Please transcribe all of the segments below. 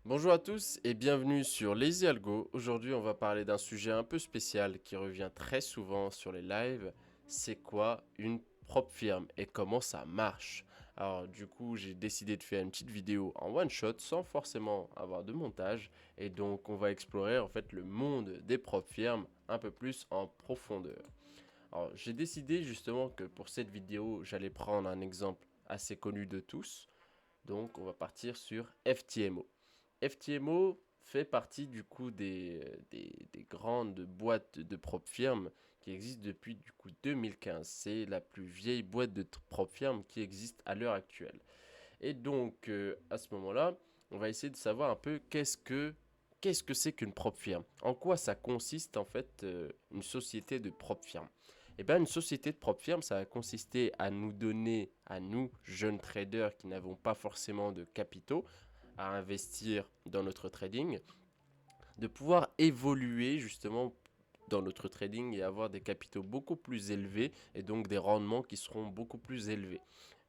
Bonjour à tous et bienvenue sur Lazy Algo. Aujourd'hui, on va parler d'un sujet un peu spécial qui revient très souvent sur les lives. C'est quoi une propre firme et comment ça marche? Alors, du coup, j'ai décidé de faire une petite vidéo en one shot sans forcément avoir de montage. Et donc, on va explorer en fait le monde des propres firmes un peu plus en profondeur. Alors, j'ai décidé justement que pour cette vidéo, j'allais prendre un exemple assez connu de tous. Donc, on va partir sur FTMO. FTMO fait partie du coup des grandes boîtes de propre firme qui existent depuis du coup 2015. C'est la plus vieille boîte de propre firme qui existe à l'heure actuelle. Et donc à ce moment-là, on va essayer de savoir un peu qu'est-ce que c'est qu'une propre firme. En quoi ça consiste en fait une société de propre firme. Eh bien, une société de propre firme, ça va consister à nous donner, à nous, jeunes traders qui n'avons pas forcément de capitaux, à investir dans notre trading, de pouvoir évoluer justement dans notre trading et avoir des capitaux beaucoup plus élevés et donc des rendements qui seront beaucoup plus élevés.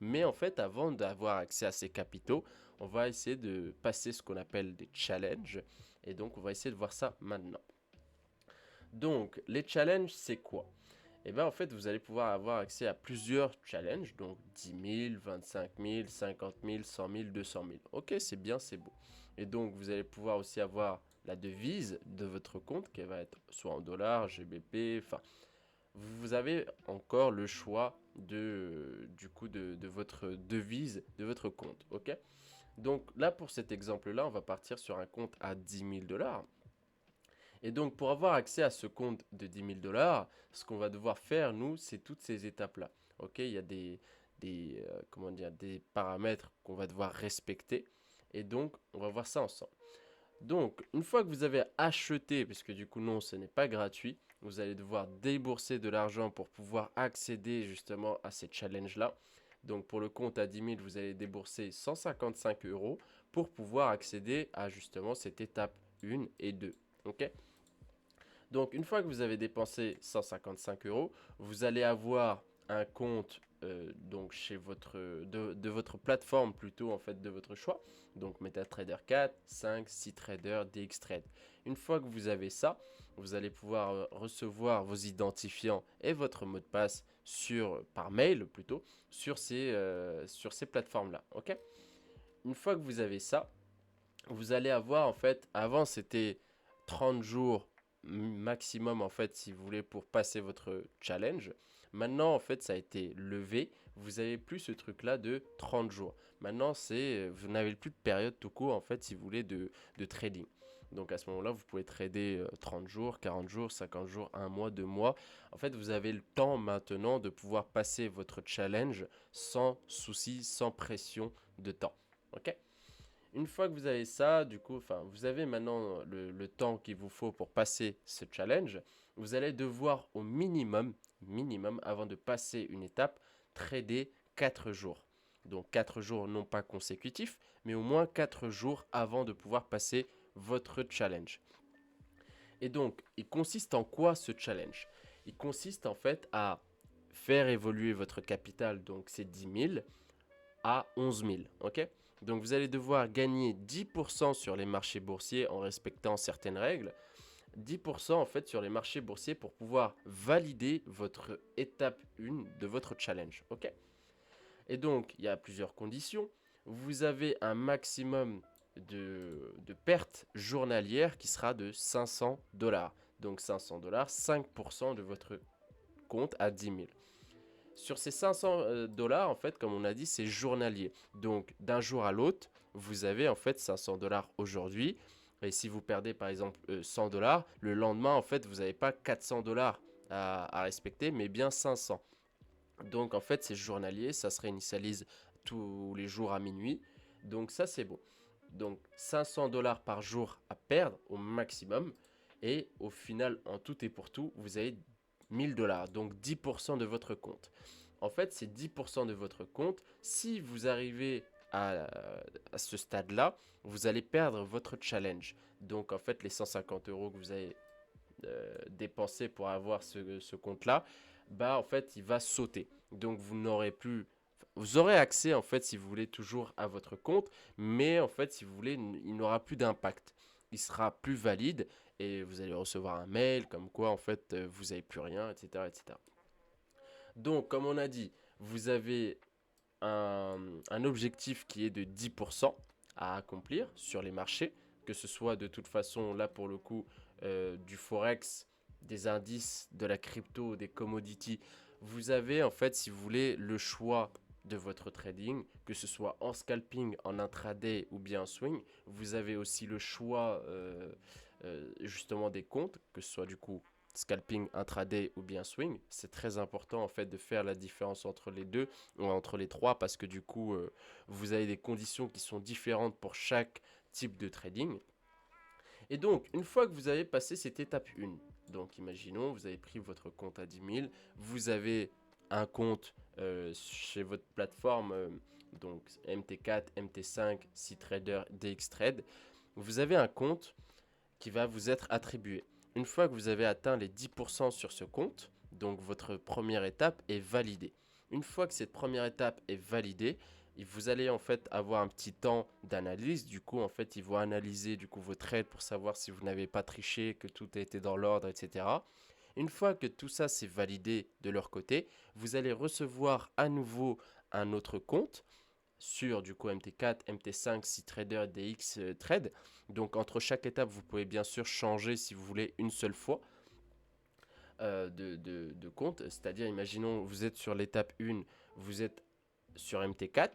Mais en fait, avant d'avoir accès à ces capitaux, on va essayer de passer ce qu'on appelle des challenges et donc on va essayer de voir ça maintenant. Donc, les challenges, c'est quoi? Et bien en fait, vous allez pouvoir avoir accès à plusieurs challenges, donc 10 000, 25 000, 50 000, 100 000, 200 000. Ok, c'est bien, c'est beau. Et donc, vous allez pouvoir aussi avoir la devise de votre compte qui va être soit en dollars, GBP, enfin, vous avez encore le choix du coup de votre devise de votre compte. Ok. Donc là, pour cet exemple-là, on va partir sur un compte à 10 000 $. Et donc, pour avoir accès à ce compte de 10 000 $, ce qu'on va devoir faire, nous, c'est toutes ces étapes-là. Ok, il y a comment dire, des paramètres qu'on va devoir respecter. Et donc, on va voir ça ensemble. Donc, une fois que vous avez acheté, puisque du coup, non, ce n'est pas gratuit, vous allez devoir débourser de l'argent pour pouvoir accéder justement à ces challenges-là. Donc, pour le compte à 10 000, vous allez débourser 155 euros pour pouvoir accéder à justement cette étape 1 et 2. Ok. Donc, une fois que vous avez dépensé 155 euros, vous allez avoir un compte donc chez de votre plateforme plutôt en fait de votre choix. Donc MetaTrader 4, 5, 6Trader, DXTrade. Une fois que vous avez ça, vous allez pouvoir recevoir vos identifiants et votre mot de passe par mail plutôt sur ces plateformes-là. Ok. Une fois que vous avez ça, vous allez avoir en fait, avant c'était 30 jours maximum en fait si vous voulez pour passer votre challenge. Maintenant en fait ça a été levé, vous avez plus ce truc là de 30 jours. Maintenant c'est vous n'avez plus de période tout court en fait si vous voulez de trading. Donc à ce moment-là, vous pouvez trader 30 jours, 40 jours, 50 jours, un mois, 2 mois. En fait, vous avez le temps maintenant de pouvoir passer votre challenge sans souci, sans pression de temps. Ok. Une fois que vous avez ça, du coup, enfin, vous avez maintenant le temps qu'il vous faut pour passer ce challenge. Vous allez devoir au minimum, avant de passer une étape, trader 4 jours. Donc 4 jours non pas consécutifs, mais au moins 4 jours avant de pouvoir passer votre challenge. Et donc, il consiste en quoi ce challenge? Il consiste en fait à faire évoluer votre capital, donc c'est 10 000, à 11 000. Ok. Donc vous allez devoir gagner 10% sur les marchés boursiers en respectant certaines règles. 10% en fait sur les marchés boursiers pour pouvoir valider votre étape 1 de votre challenge. Ok. Et donc il y a plusieurs conditions. Vous avez un maximum de pertes journalières qui sera de 500 dollars. Donc 500 dollars, 5% de votre compte à 10 000. Sur ces 500 dollars, en fait, comme on a dit, c'est journalier. Donc, d'un jour à l'autre, vous avez en fait 500 dollars aujourd'hui. Et si vous perdez par exemple 100 dollars, le lendemain, en fait, vous n'avez pas 400 dollars à respecter, mais bien 500. Donc, en fait, c'est journalier. Ça se réinitialise tous les jours à minuit. Donc, ça, c'est bon. Donc, 500 dollars par jour à perdre au maximum. Et au final, en tout et pour tout, vous avez 1000 dollars, donc 10% de votre compte. En fait, c'est 10% de votre compte. Si vous arrivez à ce stade-là, vous allez perdre votre challenge. Donc, en fait, les 150 euros que vous avez dépensés pour avoir ce compte-là, bah, en fait, il va sauter. Donc, vous n'aurez plus Vous aurez accès, en fait, si vous voulez, toujours à votre compte, mais en fait, si vous voulez, il n'aura plus d'impact. Il sera plus valide et vous allez recevoir un mail comme quoi, en fait, vous n'avez plus rien, etc., etc. Donc, comme on a dit, vous avez un objectif qui est de 10% à accomplir sur les marchés, que ce soit de toute façon, là pour le coup, du forex, des indices, de la crypto, des commodities. Vous avez en fait, si vous voulez, le choix de votre trading, que ce soit en scalping, en intraday ou bien en swing. Vous avez aussi le choix justement des comptes, que ce soit du coup scalping, intraday ou bien swing. C'est très important en fait de faire la différence entre les deux ou entre les trois parce que du coup vous avez des conditions qui sont différentes pour chaque type de trading. Et donc une fois que vous avez passé cette étape 1, donc imaginons vous avez pris votre compte à 10 000, vous avez un compte chez votre plateforme donc MT4, MT5, CTrader, DXTrade, vous avez un compte qui va vous être attribué. Une fois que vous avez atteint les 10% sur ce compte, donc votre première étape est validée. Une fois que cette première étape est validée, vous allez en fait avoir un petit temps d'analyse. Du coup, en fait, ils vont analyser du coup vos trades pour savoir si vous n'avez pas triché, que tout a été dans l'ordre, etc. Une fois que tout ça c'est validé de leur côté, vous allez recevoir à nouveau un autre compte sur du coup MT4, MT5, CTrader, DX Trade. Donc entre chaque étape, vous pouvez bien sûr changer si vous voulez une seule fois de compte. C'est-à-dire, imaginons, vous êtes sur l'étape 1, vous êtes sur MT4.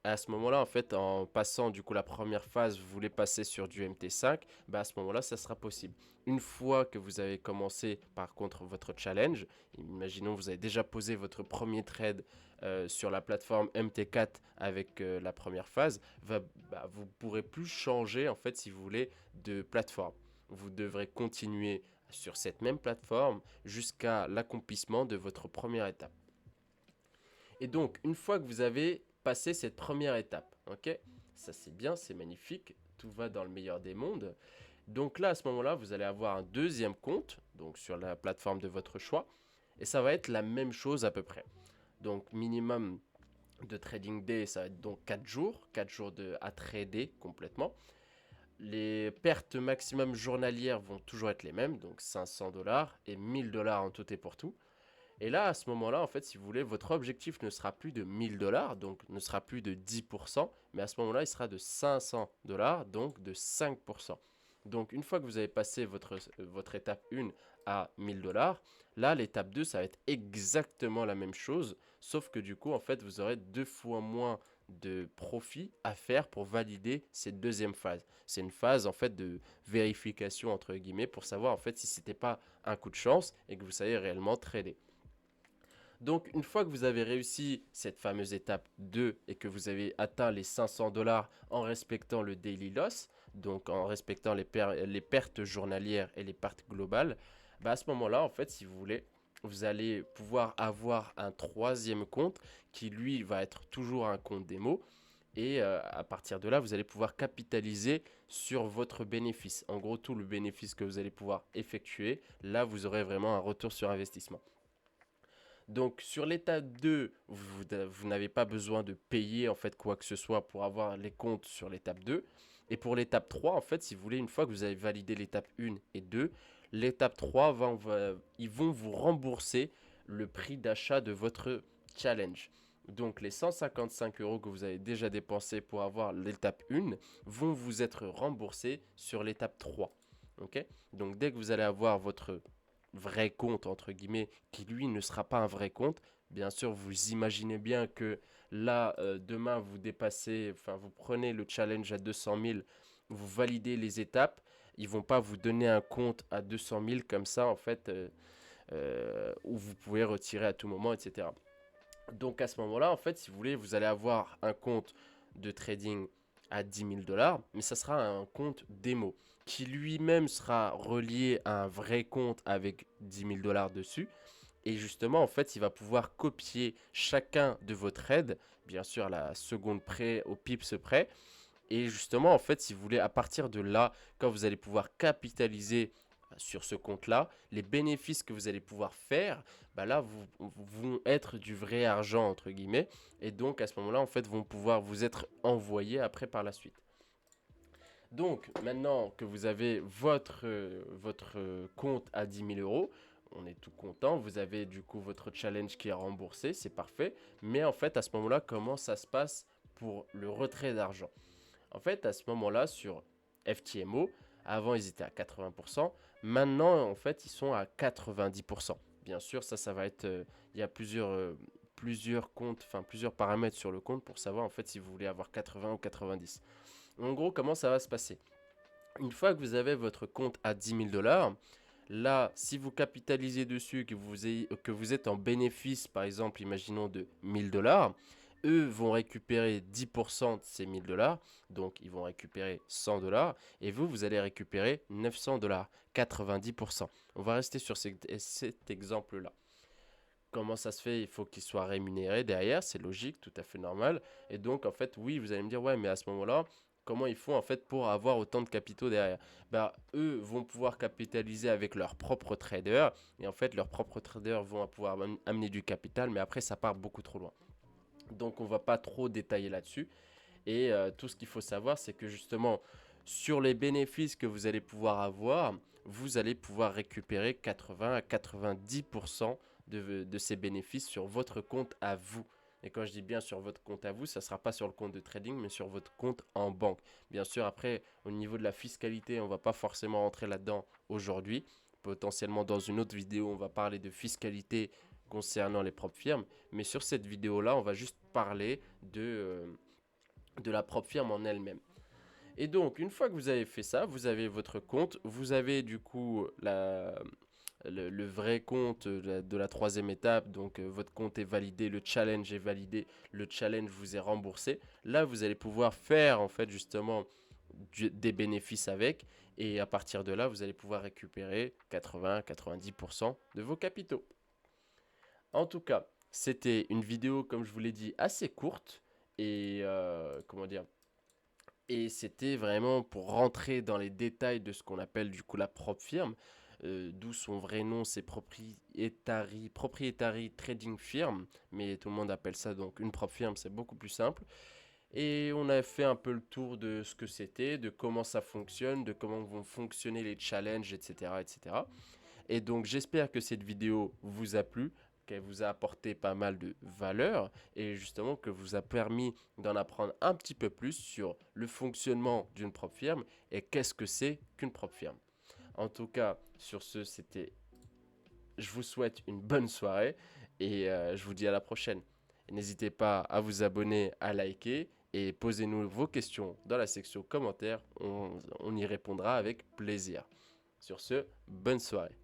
À ce moment-là, en fait, en passant du coup la première phase, vous voulez passer sur du MT5, bah à ce moment-là, ça sera possible. Une fois que vous avez commencé par contre votre challenge, imaginons vous avez déjà posé votre premier trade sur la plateforme MT4 avec la première phase, vous ne pourrez plus changer en fait si vous voulez de plateforme. Vous devrez continuer sur cette même plateforme jusqu'à l'accomplissement de votre première étape. Et donc, une fois que vous avez passé cette première étape, ok, ça c'est bien, c'est magnifique, tout va dans le meilleur des mondes. Donc là, à ce moment-là, vous allez avoir un deuxième compte, donc sur la plateforme de votre choix, et ça va être la même chose à peu près. Donc minimum de trading day, ça va être donc 4 jours à trader complètement. Les pertes maximum journalières vont toujours être les mêmes, donc 500 dollars et 1000 dollars en tout et pour tout. Et là, à ce moment-là, en fait, si vous voulez, votre objectif ne sera plus de 1000 dollars, donc ne sera plus de 10%, mais à ce moment-là, il sera de 500 dollars, donc de 5%. Donc, une fois que vous avez passé votre étape 1 à 1000 dollars, là, l'étape 2, ça va être exactement la même chose, sauf que du coup, en fait, vous aurez 2 fois moins de profit à faire pour valider cette deuxième phase. C'est une phase en fait de vérification entre guillemets pour savoir en fait si c'était pas un coup de chance et que vous savez réellement trader. Donc, une fois que vous avez réussi cette fameuse étape 2 et que vous avez atteint les 500 dollars en respectant le daily loss, donc en respectant les pertes journalières et les pertes globales, bah à ce moment-là, en fait, si vous voulez, vous allez pouvoir avoir un troisième compte qui, lui, va être toujours un compte démo. Et à partir de là, vous allez pouvoir capitaliser sur votre bénéfice. En gros, tout le bénéfice que vous allez pouvoir effectuer, là, vous aurez vraiment un retour sur investissement. Donc sur l'étape 2, vous n'avez pas besoin de payer en fait quoi que ce soit pour avoir les comptes sur l'étape 2. Et pour l'étape 3, en fait, si vous voulez, une fois que vous avez validé l'étape 1 et 2, l'étape 3, ils vont vous rembourser le prix d'achat de votre challenge. Donc les 155 euros que vous avez déjà dépensés pour avoir l'étape 1 vont vous être remboursés sur l'étape 3. Ok. Donc dès que vous allez avoir votre vrai compte, entre guillemets, qui lui ne sera pas un vrai compte, bien sûr, vous imaginez bien que là, demain, vous dépassez, enfin, vous prenez le challenge à 200 000, vous validez les étapes, ils vont pas vous donner un compte à 200 000 comme ça, en fait, où vous pouvez retirer à tout moment, etc. Donc à ce moment-là, en fait, si vous voulez, vous allez avoir un compte de trading à 10 000 dollars, mais ça sera un compte démo qui lui-même sera relié à un vrai compte avec 10 000 dollars dessus. Et justement, en fait, il va pouvoir copier chacun de vos trades, bien sûr à la seconde près, au pips près. Et justement, en fait, si vous voulez, à partir de là, quand vous allez pouvoir capitaliser sur ce compte-là, les bénéfices que vous allez pouvoir faire, bah là, vont être du vrai argent, entre guillemets. Et donc, à ce moment-là, en fait, vont pouvoir vous être envoyés après par la suite. Donc, maintenant que vous avez votre compte à 10 000 euros, on est tout content. Vous avez du coup votre challenge qui est remboursé, c'est parfait. Mais en fait, à ce moment-là, comment ça se passe pour le retrait d'argent? En fait, à ce moment-là, sur FTMO, avant ils étaient à 80%, maintenant en fait ils sont à 90%. Bien sûr, ça va être, il y a plusieurs comptes, enfin plusieurs paramètres sur le compte pour savoir en fait si vous voulez avoir 80 ou 90. En gros, comment ça va se passer? Une fois que vous avez votre compte à 10 000 dollars, là, si vous capitalisez dessus, que vous êtes en bénéfice, par exemple, imaginons de 1000 dollars, eux vont récupérer 10% de ces 1000 dollars, donc ils vont récupérer 100 dollars, et vous, vous allez récupérer 900 dollars, 90%. On va rester sur cet exemple-là. Comment ça se fait? Il faut qu'ils soient rémunérés derrière, c'est logique, tout à fait normal. Et donc, en fait, oui, vous allez me dire, ouais, mais à ce moment-là, comment ils font en fait pour avoir autant de capitaux derrière? Bah, eux vont pouvoir capitaliser avec leurs propres traders. Et en fait, leurs propres traders vont pouvoir amener du capital, mais après, ça part beaucoup trop loin. Donc, on va pas trop détailler là-dessus. Et tout ce qu'il faut savoir, c'est que justement, sur les bénéfices que vous allez pouvoir avoir, vous allez pouvoir récupérer 80 à 90% de ces bénéfices sur votre compte à vous. Et quand je dis bien sur votre compte à vous, ça ne sera pas sur le compte de trading, mais sur votre compte en banque. Bien sûr, après, au niveau de la fiscalité, on ne va pas forcément rentrer là-dedans aujourd'hui. Potentiellement, dans une autre vidéo, on va parler de fiscalité concernant les propres firmes. Mais sur cette vidéo-là, on va juste parler de la propre firme en elle-même. Et donc, une fois que vous avez fait ça, vous avez votre compte, vous avez du coup le vrai compte de la troisième étape, donc votre compte est validé, le challenge est validé, le challenge vous est remboursé. Là, vous allez pouvoir faire en fait justement des bénéfices avec, et à partir de là, vous allez pouvoir récupérer 80-90% de vos capitaux. En tout cas, c'était une vidéo, comme je vous l'ai dit, assez courte, et comment dire, et c'était vraiment pour rentrer dans les détails de ce qu'on appelle du coup la propre firme, d'où son vrai nom, c'est Proprietary Trading Firm, mais tout le monde appelle ça donc une propre firme, c'est beaucoup plus simple. Et on a fait un peu le tour de ce que c'était, de comment ça fonctionne, de comment vont fonctionner les challenges, etc. etc. Et donc j'espère que cette vidéo vous a plu, qu'elle vous a apporté pas mal de valeur et justement que vous a permis d'en apprendre un petit peu plus sur le fonctionnement d'une propre firme et qu'est-ce que c'est qu'une propre firme. En tout cas, sur ce, je vous souhaite une bonne soirée et je vous dis à la prochaine. N'hésitez pas à vous abonner, à liker et posez-nous vos questions dans la section commentaires. On y répondra avec plaisir. Sur ce, bonne soirée.